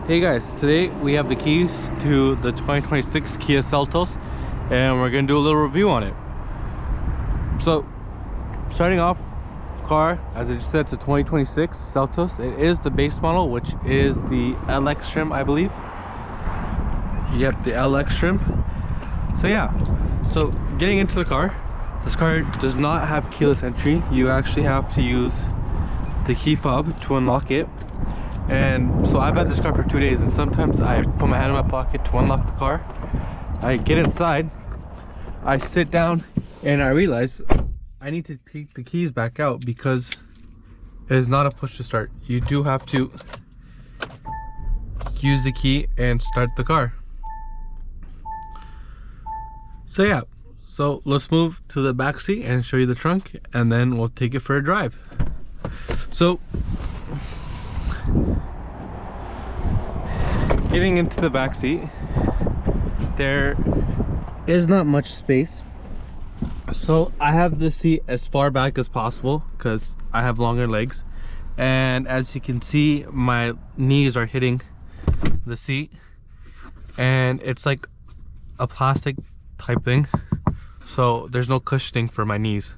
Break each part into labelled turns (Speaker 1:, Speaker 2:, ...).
Speaker 1: Hey guys, today we have the keys to the 2026 Kia Seltos and we're gonna do a little review on it. So starting off, car, as I just said, it's a 2026 Seltos. It is the base model, which is the LX trim, I believe. Yep, the LX trim. So yeah, so getting into the car, this car does not have keyless entry. You actually have to use the key fob to unlock it. And so I've had this car for 2 days, and sometimes I put my hand in my pocket to unlock the car. I get inside, I sit down, and I realize I need to take the keys back out because it is not a push to start. You do have to use the key and start the car. So yeah, so let's move to the back seat and show you the trunk, and then we'll take it for a drive. So getting into the back seat, there is not much space, so I have the seat as far back as possible because I have longer legs, and as you can see, my knees are hitting the seat, and it's like a plastic type thing, so there's no cushioning for my knees.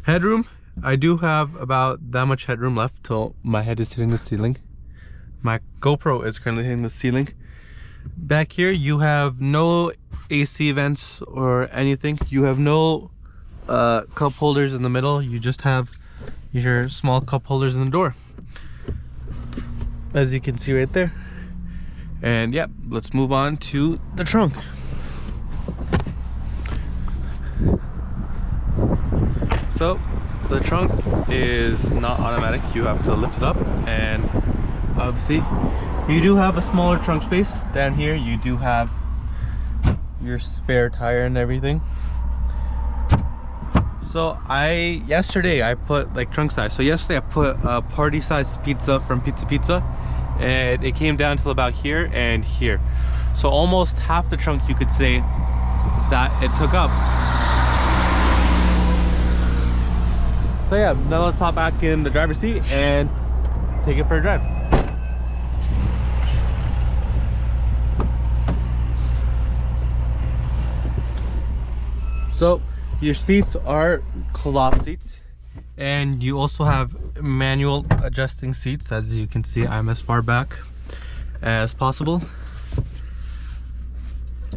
Speaker 1: Headroom, I do have about that much headroom left till my head is hitting the ceiling. My GoPro is currently hitting the ceiling. Back here, you have no AC vents or anything. You have no cup holders in the middle. You just have your small cup holders in the door, as you can see right there. And yeah, let's move on to the trunk. So the trunk is not automatic. You have to lift it up, and obviously you do have a smaller trunk space. Down here you do have your spare tire and everything. So yesterday I put like trunk size. So yesterday I put a party sized pizza from Pizza, and it came down to about here and here. So almost half the trunk, you could say, that it took up. So yeah, now let's hop back in the driver's seat and take it for a drive. So your seats are cloth seats, and you also have manual adjusting seats. As you can see, I'm as far back as possible.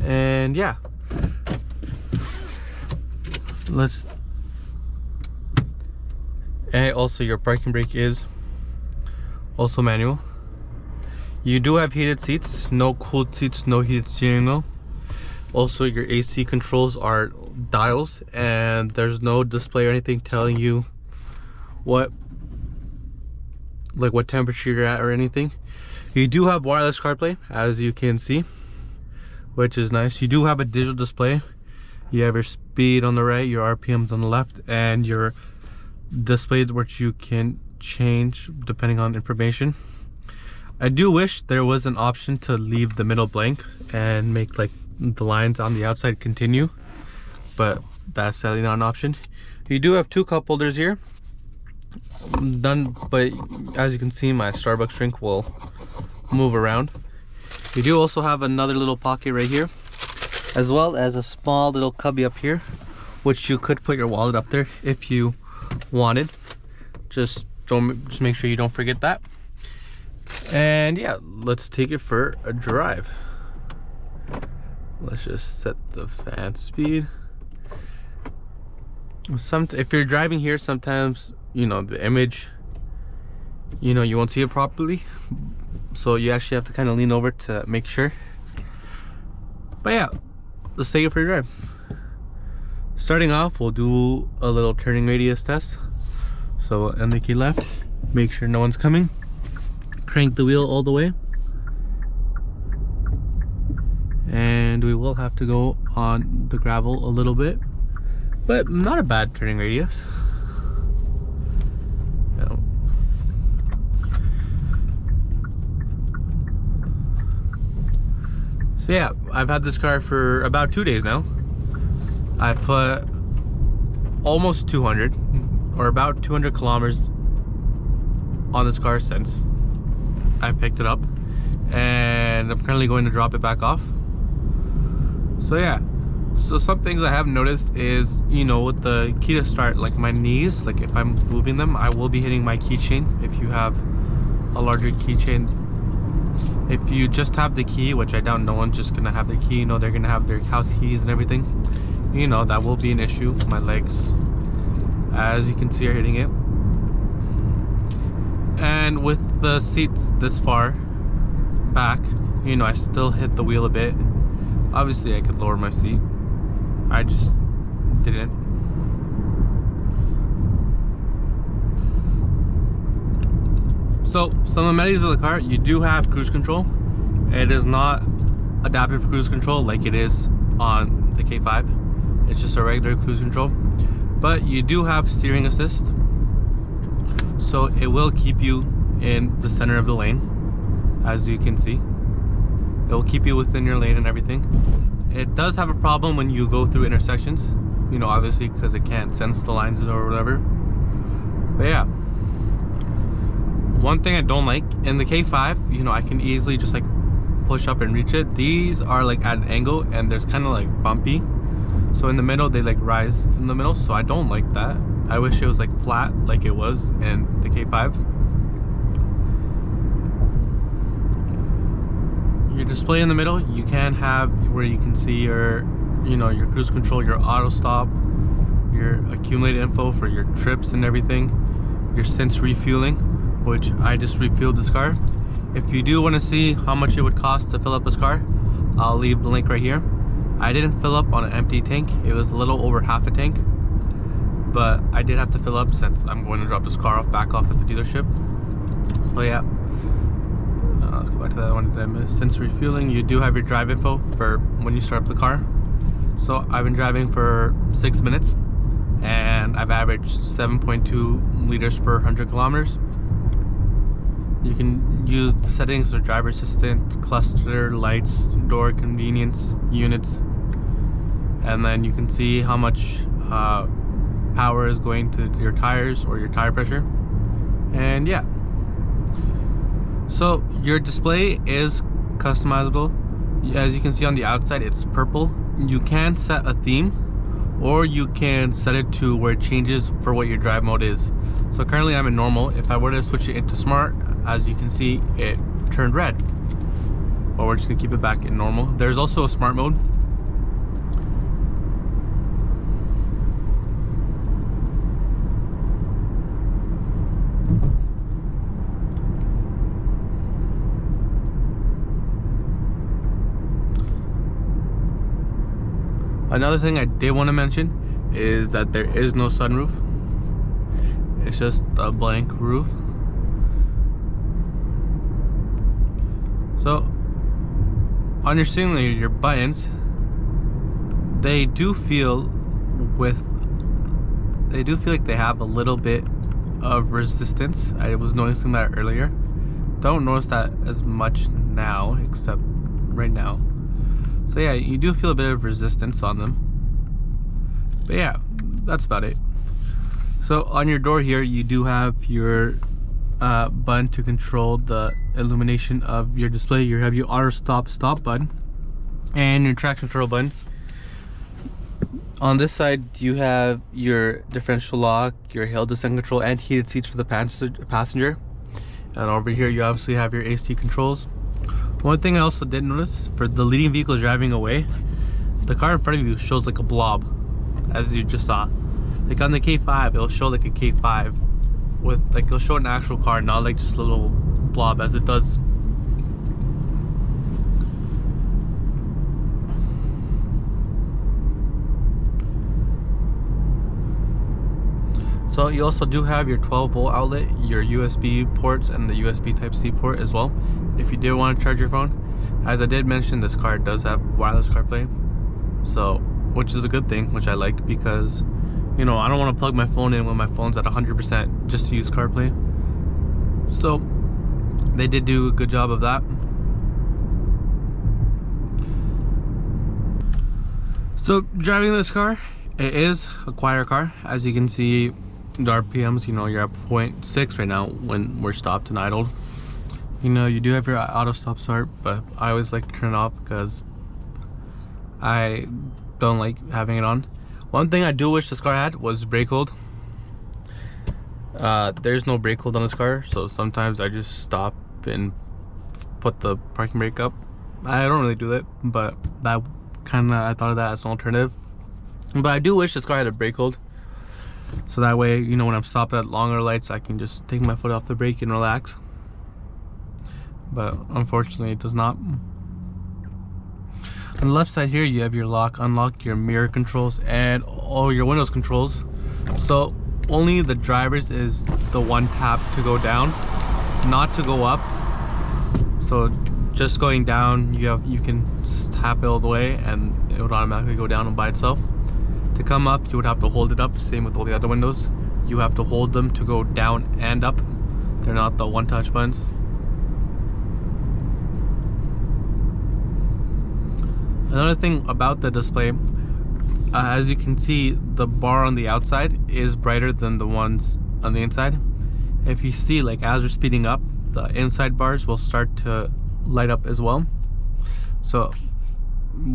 Speaker 1: And yeah, and also your parking brake is also manual. You do have heated seats, no cooled seats, no heated steering wheel. Also, your AC controls are dials, and there's no display or anything telling you what temperature you're at or anything. You do have wireless CarPlay, as you can see, which is nice. You do have a digital display. You have your speed on the right, your RPMs on the left, and your display which you can change depending on information. I do wish there was an option to leave the middle blank and make like the lines on the outside continue, but that's sadly not an option. You do have two cup holders here, but as you can see, my Starbucks drink will move around. You do also have another little pocket right here, as well as a small little cubby up here, which you could put your wallet up there if you wanted. Just make sure you don't forget that. And yeah, let's take it for a drive. Let's just set the fan speed. If you're driving here, sometimes, you know, the image, you know, you won't see it properly, so you actually have to kind of lean over to make sure. But yeah, let's take it for a drive. Starting off, we'll do a little turning radius test. So we'll indicate left, make sure no one's coming, crank the wheel all the way, and we will have to go on the gravel a little bit, but not a bad turning radius. No. So yeah, I've had this car for about 2 days now. I put almost 200 or about 200 kilometers on this car since I picked it up, and I'm currently going to drop it back off. So yeah, so some things I have noticed is, you know, with the key to start, like my knees, like if I'm moving them, I will be hitting my keychain. If you have a larger keychain, if you just have the key, which I doubt no one's just gonna have the key, you know, they're gonna have their house keys and everything, you know, that will be an issue. My legs, as you can see, are hitting it. And with the seats this far back, you know, I still hit the wheel a bit. Obviously I could lower my seat, I just didn't. So some amenities of the car, you do have cruise control. It is not adaptive cruise control like it is on the K5. It's just a regular cruise control, but you do have steering assist, so it will keep you in the center of the lane. As you can see, it will keep you within your lane and everything. It does have a problem when you go through intersections, you know, obviously because it can't sense the lines or whatever. But yeah, one thing I don't like in the K5, you know, I can easily just like push up and reach it. These are like at an angle and there's kind of like bumpy, so in the middle they like rise in the middle, so I don't like that. I wish it was like flat like it was in the K5. Your display in the middle, you can have where you can see your, you know, your cruise control, your auto stop, your accumulated info for your trips and everything, your sense refueling, which I just refueled this car. If you do want to see how much it would cost to fill up this car, I'll leave the link right here. I didn't fill up on an empty tank. It was a little over half a tank, but I did have to fill up since I'm going to drop this car back off at the dealership. So yeah, let's go back to that one that I missed. Since refueling, you do have your drive info for when you start up the car. So I've been driving for 6 minutes and I've averaged 7.2 liters per 100 kilometers. You can use the settings of driver assistant, cluster, lights, door convenience, units, and then you can see how much power is going to your tires or your tire pressure. And yeah, so your display is customizable. As you can see on the outside, it's purple. You can set a theme, or you can set it to where it changes for what your drive mode is. So currently I'm in normal. If I were to switch it into smart, as you can see, it turned red. But we're just gonna keep it back in normal. There's also a smart mode. Another thing I did want to mention is that there is no sunroof. It's just a blank roof. So on your steering, your buttons, they do feel like they have a little bit of resistance. I was noticing that earlier. Don't notice that as much now, except right now. So yeah, you do feel a bit of resistance on them. But yeah, that's about it. So on your door here, you do have your button to control the illumination of your display. You have your auto stop button and your traction control button. On this side, you have your differential lock, your hill descent control, and heated seats for the passenger. And over here, you obviously have your AC controls. One thing I also did notice, for the leading vehicle driving away, the car in front of you shows like a blob, as you just saw. Like on the K5, it'll show like a K5 with like, it'll show an actual car, not like just a little blob as it does. So you also do have your 12-volt outlet, your USB ports, and the USB Type-C port as well, if you did want to charge your phone. As I did mention, this car does have wireless CarPlay, so, which is a good thing, which I like, because, you know, I don't want to plug my phone in when my phone's at 100% just to use CarPlay. So they did do a good job of that. So driving this car, it is a quieter car. As you can see, the RPMs, you know, you're at 0.6 right now when we're stopped and idled. You know, you do have your auto stop start, but I always like to turn it off because I don't like having it on. One thing I do wish this car had was brake hold. There's no brake hold on this car, so sometimes I just stop and put the parking brake up. I don't really do that, but that I thought of that as an alternative. But I do wish this car had a brake hold, so that way, you know, when I'm stopped at longer lights, I can just take my foot off the brake and relax. But unfortunately, it does not. On the left side here, you have your lock, unlock, your mirror controls, and all your windows controls. So only the driver's is the one tap to go down, not to go up. So just going down, you can tap it all the way and it would automatically go down by itself. To come up, you would have to hold it up. Same with all the other windows. You have to hold them to go down and up. They're not the one-touch buttons. Another thing about the display, as you can see, the bar on the outside is brighter than the ones on the inside. If you see, like, as you're speeding up, the inside bars will start to light up as well. So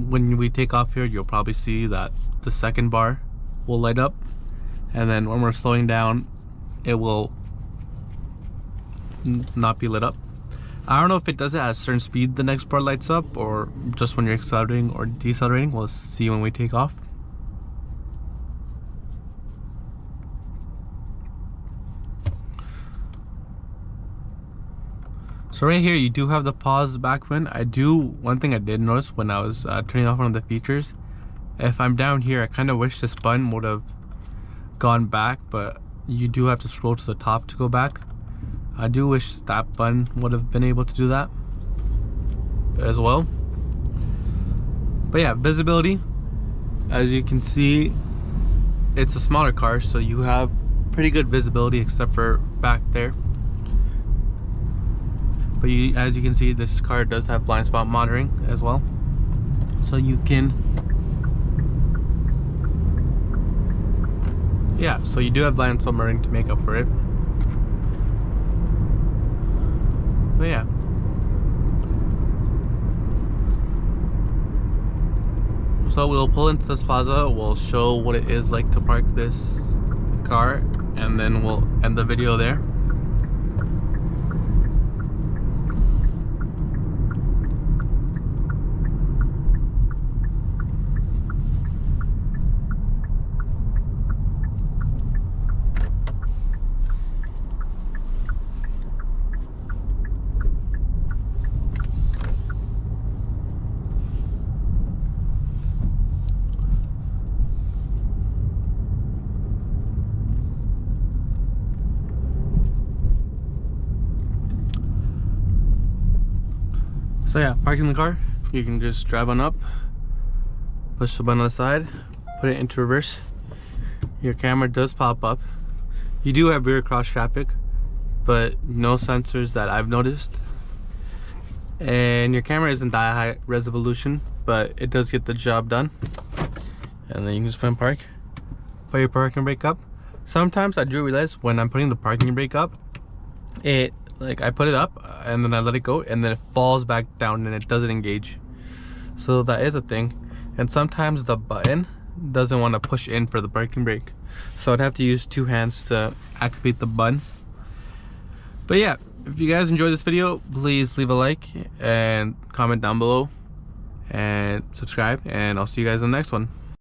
Speaker 1: when we take off here, you'll probably see that the second bar will light up, and then when we're slowing down, it will not be lit up. I don't know if it does it at a certain speed the next bar lights up, or just when you're accelerating or decelerating. We'll see when we take off. So right here, you do have the pause back button. One thing I did notice when I was turning off one of the features, if I'm down here, I kind of wish this button would have gone back, but you do have to scroll to the top to go back. I do wish that button would have been able to do that as well. But yeah, visibility, as you can see, it's a smaller car, so you have pretty good visibility except for back there. But as you can see, this car does have blind spot monitoring as well, so you can, yeah, so you do have blind spot monitoring to make up for it. But yeah, so we'll pull into this plaza, we'll show what it is like to park this car, and then we'll end the video there. So yeah, parking the car, you can just drive on up, push the button on the side, put it into reverse. Your camera does pop up. You do have rear cross traffic, but no sensors that I've noticed. And your camera isn't that high resolution, but it does get the job done. And then you can just put in park, put your parking brake up. Sometimes I do realize when I'm putting the parking brake up, I put it up and then I let it go and then it falls back down and it doesn't engage. So that is a thing. And sometimes the button doesn't want to push in for the parking brake, so I'd have to use two hands to activate the button. But yeah, if you guys enjoyed this video, please leave a like and comment down below and subscribe, and I'll see you guys in the next one.